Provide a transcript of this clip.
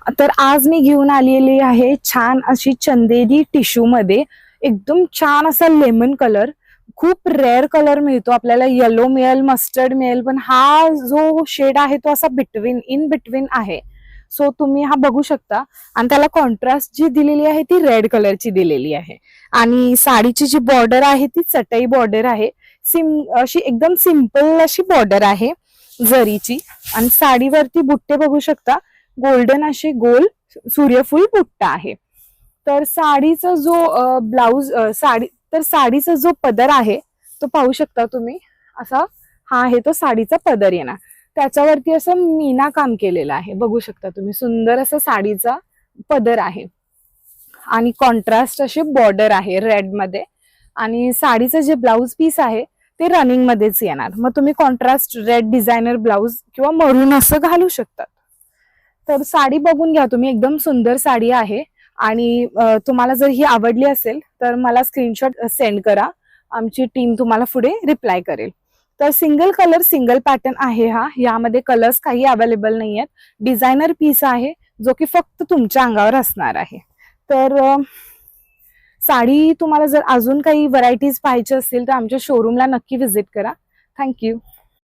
तर आज मी घेऊन आलेली आहे छान अशी चंदेरी टिश्यू मध्ये एकदम छान असा लेमन कलर. खूप रेअर कलर मिळतो आपल्याला, येलो मिळेल, मस्टर्ड मिळेल, पण हा जो शेड आहे तो असा इन बिटवीन आहे. सो तुम्ही हा बघू शकता. आणि त्याला कॉन्ट्रास्ट जी दिलेली आहे ती रेड कलरची दिलेली आहे. आणि साडीची जी बॉर्डर आहे ती चटई बॉर्डर आहे. अशी एकदम सिंपल अशी बॉर्डर आहे जरीची. आणि साडीवरती बुट्टे बघू शकता, गोल्डन असे गोल सूर्यफूल बुट्टा आहे. तर साडीचा जो साडीचा जो पदर आहे तो पाहू शकता तुम्ही. असा हा आहे तो साडीचा पदर येणार. त्याच्यावरती असं मीना काम केलेलं आहे, बघू शकता तुम्ही. सुंदर असं साडीचा पदर आहे आणि कॉन्ट्रास्ट असे बॉर्डर आहे रेड मध्ये. आणि साडीचं जे ब्लाउज पीस आहे ते रनिंग मध्येच येणार. मग तुम्ही कॉन्ट्रास्ट रेड डिझायनर ब्लाउज किंवा मरून असं घालू शकतात. तर साडी बघून घ्या तुम्ही, एकदम सुंदर साडी आहे. आणि तुम्हाला जर ही आवडली असेल तर मला स्क्रीनशॉट सेंड करा, आमची टीम तुम्हाला पुढे रिप्लाय करेल. तर सिंगल कलर सिंगल पॅटर्न आहे हा. यामध्ये कलर्स काही अवेलेबल नाही आहेत. डिझायनर पीस आहे जो की फक्त तुमच्या अंगावर असणार आहे. तर साडी तुम्हाला जर अजून काही व्हरायटीज पाहायची असतील तर आमच्या शोरूमला नक्की व्हिजिट करा. थँक्यू.